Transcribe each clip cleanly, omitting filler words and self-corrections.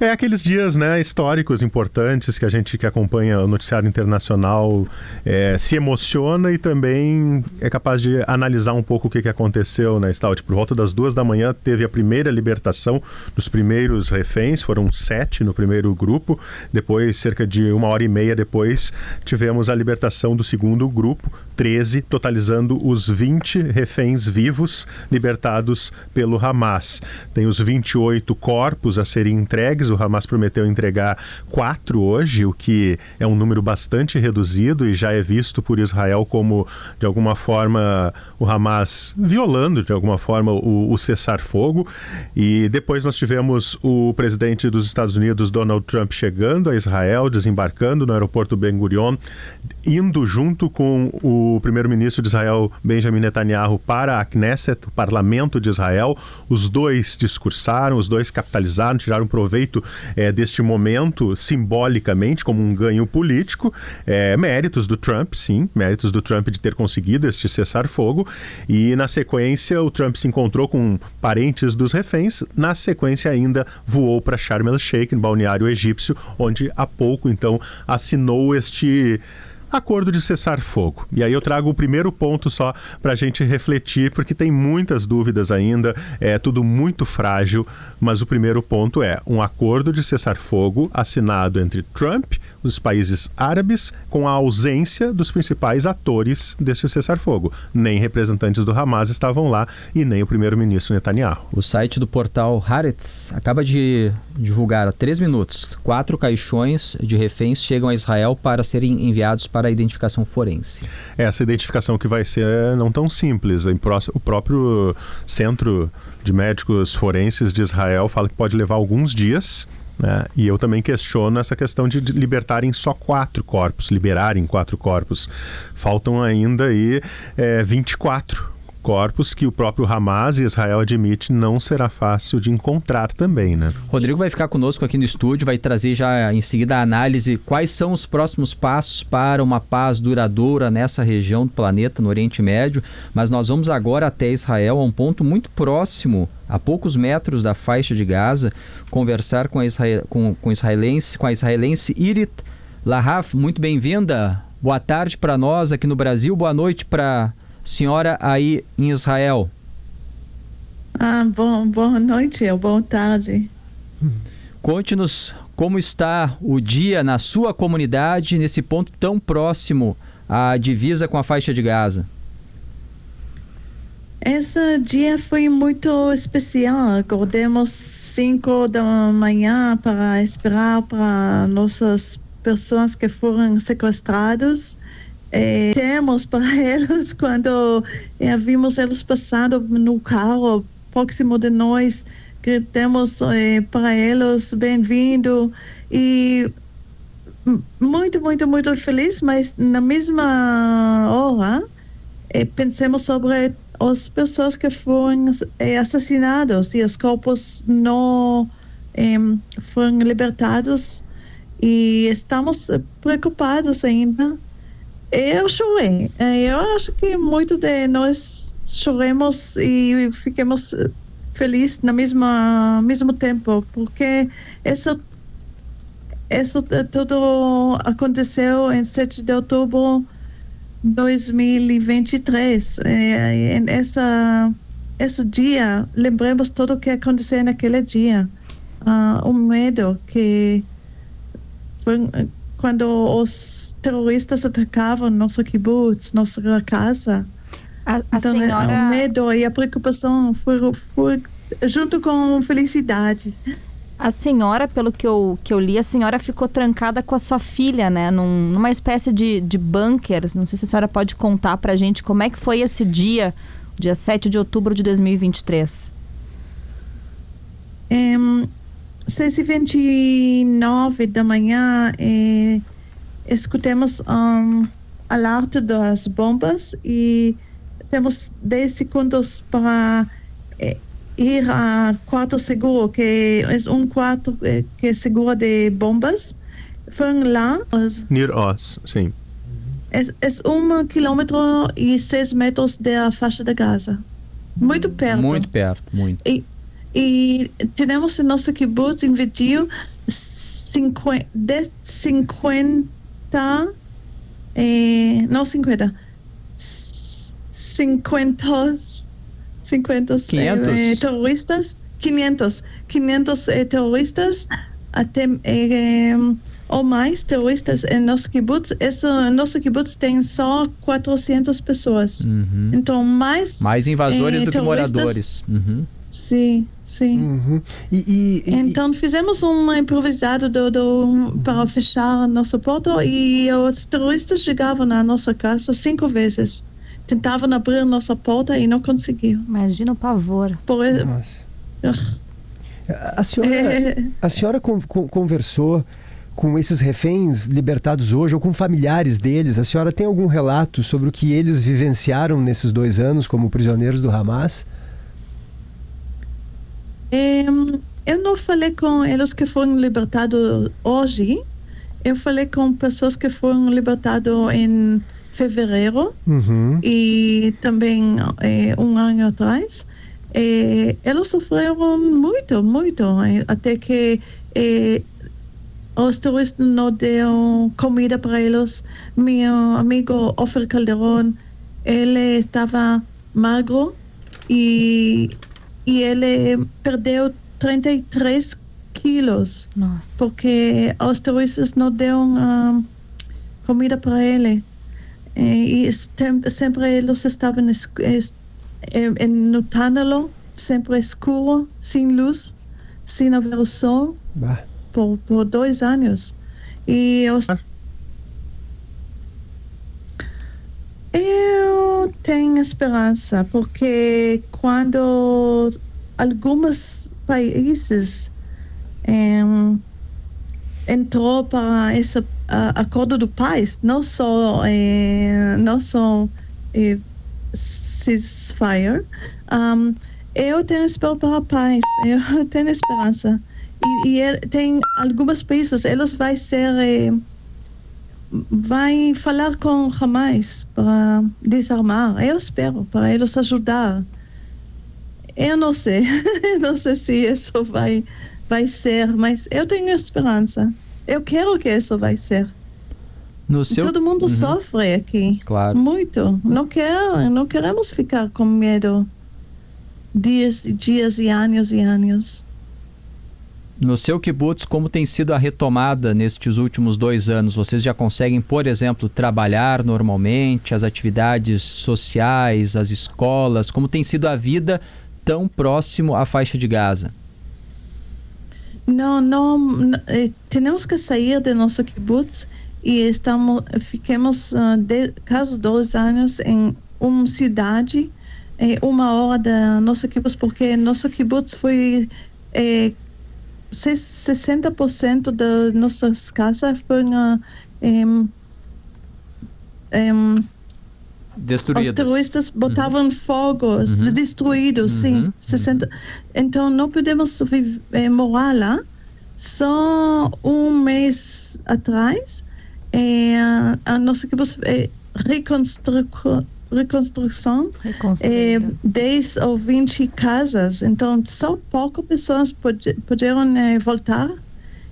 É aqueles dias, né, históricos importantes que a gente que acompanha o noticiário internacional se emociona e também é capaz de analisar um pouco o que aconteceu na Stout. Por volta das 2 da manhã teve a primeira libertação dos primeiros reféns, foram 7 no primeiro grupo. Depois, cerca de 1h30 depois, tivemos a libertação do segundo grupo, 13, totalizando os 20 reféns vivos libertados pelo Hamas. Tem os 28 corpos a serem entregues. O Hamas prometeu entregar 4 hoje, o que é um número bastante reduzido e já é visto por Israel como, de alguma forma, o Hamas violando, de alguma forma, o cessar-fogo. E depois nós tivemos o presidente dos Estados Unidos, Donald Trump, chegando a Israel, desembarcando no aeroporto Ben Gurion, indo junto com o primeiro-ministro de Israel, Benjamin Netanyahu, para a Knesset, o parlamento de Israel. Os dois discursaram, os dois capitalizaram, tiraram proveito deste momento simbolicamente como um ganho político. Méritos do Trump, sim, méritos do Trump de ter conseguido este cessar-fogo. E na sequência o Trump se encontrou com parentes dos reféns. Na sequência ainda voou para Sharm el-Sheikh, no balneário egípcio, onde há pouco então assinou este acordo de cessar-fogo. E aí eu trago o primeiro ponto só para a gente refletir, porque tem muitas dúvidas ainda, é tudo muito frágil, mas o primeiro ponto é um acordo de cessar-fogo assinado entre Trump, os países árabes, com a ausência dos principais atores deste cessar-fogo. Nem representantes do Hamas estavam lá e nem o primeiro-ministro Netanyahu. O site do portal Haaretz acaba de divulgar há 3 minutos. 4 caixões de reféns chegam a Israel para serem enviados para a identificação forense. Essa identificação que vai ser não tão simples. O próprio Centro de Médicos Forenses de Israel fala que pode levar alguns dias, né? E eu também questiono essa questão de libertarem só 4 corpos, liberarem 4 corpos. Faltam ainda aí 24 corpos que o próprio Hamas e Israel admite não será fácil de encontrar também, né? Rodrigo vai ficar conosco aqui no estúdio, vai trazer já em seguida a análise quais são os próximos passos para uma paz duradoura nessa região do planeta, no Oriente Médio, mas nós vamos agora até Israel, a um ponto muito próximo, a poucos metros da faixa de Gaza, conversar com a israelense Irit Lahav. Muito bem-vinda, boa tarde para nós aqui no Brasil, boa noite para senhora aí em Israel. Boa noite ou boa tarde. Conte-nos como está o dia na sua comunidade, nesse ponto tão próximo à divisa com a faixa de Gaza. Esse dia foi muito especial. Acordamos 5 da manhã para esperar para nossas pessoas que foram sequestradas. Temos para eles quando vimos eles passando no carro próximo de nós, que temos para eles bem-vindo e muito, muito, muito feliz, mas na mesma hora pensamos sobre as pessoas que foram assassinadas e os corpos não foram libertados e estamos preocupados ainda. Eu chorei. Eu acho que muitos de nós choramos e ficamos felizes no mesmo tempo, porque isso tudo aconteceu em 7 de outubro de 2023. Esse dia, lembramos tudo o que aconteceu naquele dia. O medo que foi quando os terroristas atacavam nosso kibbutz, nossa casa. Então, senhora... o medo e a preocupação foi junto com felicidade. A senhora, pelo que eu li, a senhora ficou trancada com a sua filha, né? Numa espécie de bunker. Não sei se a senhora pode contar pra gente como é que foi esse dia 7 de outubro de 2023. 6h29 da manhã, escutamos alerta das bombas e temos 10 segundos para ir a quarto seguro, que é um quarto que é seguro de bombas. Foram lá. Near Oz, sim. É 1 quilômetro e 6 metros da faixa de Gaza. Muito perto. Muito perto, muito. E E temos em nosso kibbutz investiu 50, não 50, 50 terroristas, 500 terroristas, até ou mais terroristas em nosso kibbutz. Nosso kibbutz tem só 400 pessoas. Então, mais invasores do que moradores. Sim. Então, fizemos um improvisado para fechar nossa porta, e os terroristas chegavam na nossa casa 5 vezes. Tentavam abrir nossa porta e não conseguiam. Imagina o pavor. A senhora conversou com esses reféns libertados hoje, ou com familiares deles? A senhora tem algum relato sobre o que eles vivenciaram nesses 2 anos como prisioneiros do Hamas? Eu não falei com eles que foram libertados hoje. Eu falei com pessoas que foram libertadas em fevereiro e também 1 ano atrás. Eles sofreram muito, até que os terroristas não deram comida para eles. Meu amigo Ofer Calderon, ele estava magro e ele perdeu 33 quilos. Nossa. Porque os terroristas não deram comida para ele. E sempre eles estavam no túnel, sempre escuro, sem luz, sem haver o sol, por 2 anos. Eu tenho esperança, porque quando alguns países entrou para esse acordo do paz, não só ceasefire, eu tenho esperança para a paz, eu tenho esperança. E tem alguns países, eles vai falar com Hamas para desarmar. Eu espero para eles ajudar. Eu não sei se isso vai ser, mas eu tenho esperança. Eu quero que isso vai ser. Todo mundo sofre aqui. Claro. Muito. Não queremos ficar com medo dias e anos. No seu kibbutz, como tem sido a retomada nestes últimos 2 anos? Vocês já conseguem, por exemplo, trabalhar normalmente, as atividades sociais, as escolas? Como tem sido a vida tão próximo à faixa de Gaza? Não, temos que sair de nosso kibbutz e ficamos quase 2 anos em uma cidade, 1 hora da nossa kibbutz, porque nosso kibbutz foi 60% das nossas casas foram destruídas. Os terroristas botavam fogos, destruídos, sim. 60. Então não podemos morar lá. Só 1 mês atrás, a nossa reconstrução, 10 ou 20 casas. Então só poucas pessoas puderam voltar.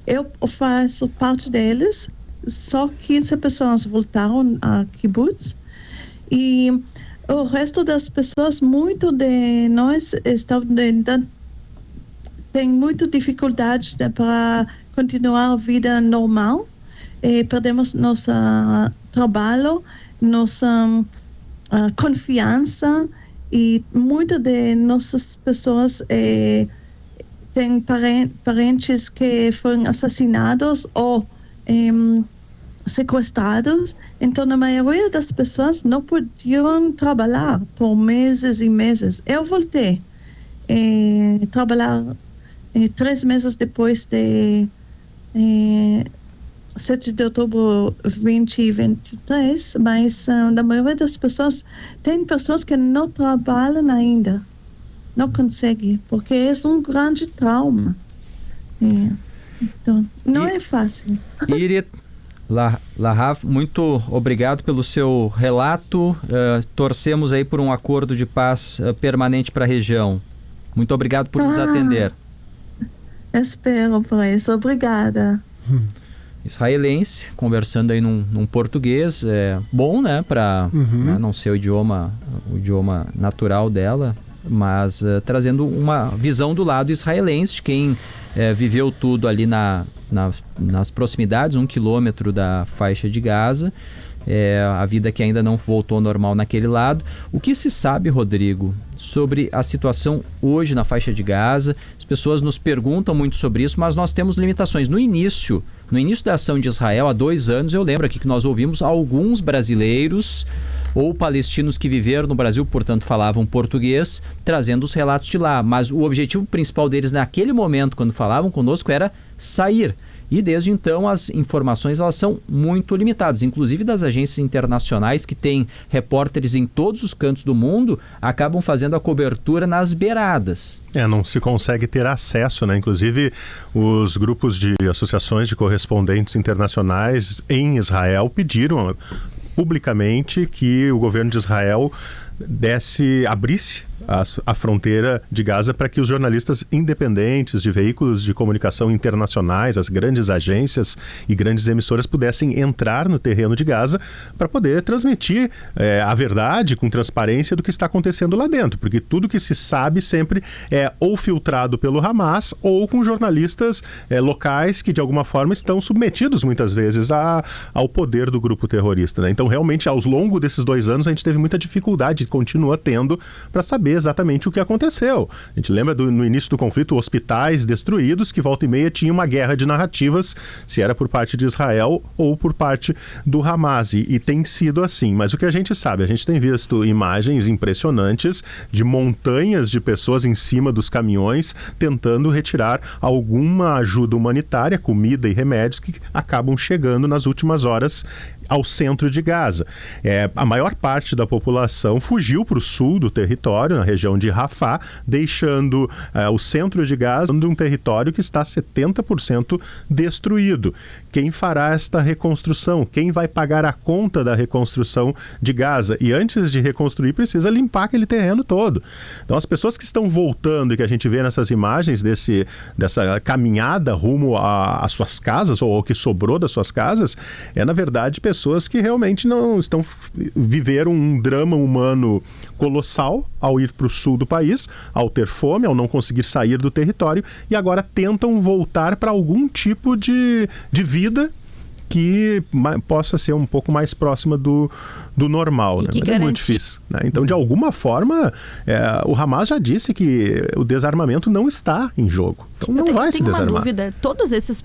Eu faço parte deles. Só 15 pessoas voltaram a kibbutz. E o resto das pessoas, muito de nós tem muita dificuldade para continuar a vida normal. Perdemos nosso trabalho, nossa confiança, e muitas de nossas pessoas têm parentes que foram assassinados ou sequestrados. Então a maioria das pessoas não podiam trabalhar por meses e meses. Eu voltei a trabalhar 3 meses depois de 7 de outubro 2023, mas a maioria das pessoas, tem pessoas que não trabalham ainda, não conseguem, porque é um grande trauma. Então, não é fácil. Irit Lahav, muito obrigado pelo seu relato. Torcemos aí por um acordo de paz permanente para a região. Muito obrigado por nos atender. Espero por isso. Obrigada. Israelense, conversando aí num português bom, né, para não ser o idioma natural dela, mas trazendo uma visão do lado israelense, de quem viveu tudo ali nas proximidades, 1 quilômetro da faixa de Gaza, a vida que ainda não voltou ao normal naquele lado. O que se sabe, Rodrigo, sobre a situação hoje na faixa de Gaza? As pessoas nos perguntam muito sobre isso, mas nós temos limitações. No início da ação de Israel, há 2 anos, eu lembro aqui que nós ouvimos alguns brasileiros ou palestinos que viveram no Brasil, portanto falavam português, trazendo os relatos de lá. Mas o objetivo principal deles naquele momento, quando falavam conosco, era sair. E desde então as informações elas são muito limitadas, inclusive das agências internacionais que têm repórteres em todos os cantos do mundo, acabam fazendo a cobertura nas beiradas. Não se consegue ter acesso, né? Inclusive os grupos de associações de correspondentes internacionais em Israel pediram publicamente que o governo de Israel abrisse a fronteira de Gaza para que os jornalistas independentes de veículos de comunicação internacionais, as grandes agências e grandes emissoras pudessem entrar no terreno de Gaza para poder transmitir a verdade com transparência do que está acontecendo lá dentro, porque tudo que se sabe sempre é ou filtrado pelo Hamas ou com jornalistas locais que de alguma forma estão submetidos muitas vezes ao poder do grupo terrorista, né? Então realmente ao longo desses 2 anos a gente teve muita dificuldade, continua tendo, para saber exatamente o que aconteceu. A gente lembra no início do conflito, hospitais destruídos, que volta e meia tinha uma guerra de narrativas, se era por parte de Israel ou por parte do Hamas, e tem sido assim. Mas o que a gente sabe, a gente tem visto imagens impressionantes de montanhas de pessoas em cima dos caminhões tentando retirar alguma ajuda humanitária, comida e remédios que acabam chegando nas últimas horas ao centro de Gaza. A maior parte da população fugiu para o sul do território, na região de Rafah, deixando o centro de Gaza um território que está 70% destruído. Quem fará esta reconstrução? Quem vai pagar a conta da reconstrução de Gaza? E antes de reconstruir, precisa limpar aquele terreno todo. Então, as pessoas que estão voltando e que a gente vê nessas imagens dessa caminhada rumo às suas casas, ou ao que sobrou das suas casas, na verdade, pessoas que realmente viveram um drama humano colossal ao ir para o sul do país, ao ter fome, ao não conseguir sair do território, e agora tentam voltar para algum tipo de vida que possa ser um pouco mais próxima do normal, né? Mas é muito difícil, né? Então, de alguma forma, o Hamas já disse que o desarmamento não está em jogo. Então não vai se desarmar. Eu tenho uma dúvida, todos esses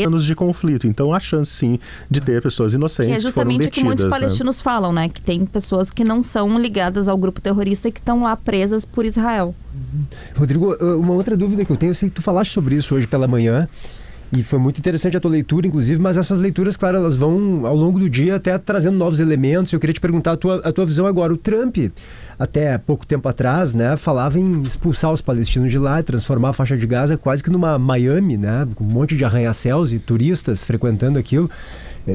anos de conflito, então há chance sim de ter pessoas inocentes que é justamente o que muitos palestinos falam, né? Que tem pessoas que não são ligadas ao grupo terrorista e que estão lá presas por Israel. Rodrigo, uma outra dúvida que eu tenho, eu sei que tu falaste sobre isso hoje pela manhã, e foi muito interessante a tua leitura, inclusive, mas essas leituras, claro, elas vão ao longo do dia até trazendo novos elementos. Eu queria te perguntar a tua visão agora. O Trump, até pouco tempo atrás, né, falava em expulsar os palestinos de lá, transformar a faixa de Gaza quase que numa Miami, né, com um monte de arranha-céus e turistas frequentando aquilo.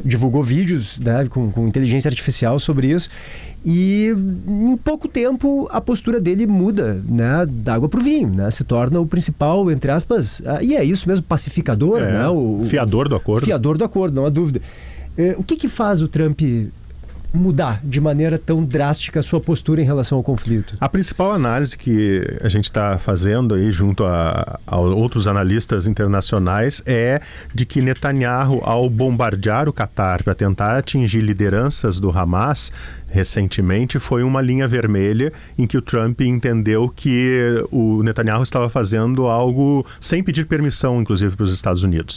Divulgou vídeos, né, com inteligência artificial sobre isso, e em pouco tempo a postura dele muda, né, da água para o vinho, né, se torna o principal, entre aspas, e é isso mesmo, pacificador, né, o fiador do acordo. Fiador do acordo, não há dúvida. O que faz o Trump mudar de maneira tão drástica a sua postura em relação ao conflito? A principal análise que a gente está fazendo aí junto a outros analistas internacionais é de que Netanyahu, ao bombardear o Catar para tentar atingir lideranças do Hamas recentemente, foi uma linha vermelha em que o Trump entendeu que o Netanyahu estava fazendo algo sem pedir permissão, inclusive, para os Estados Unidos.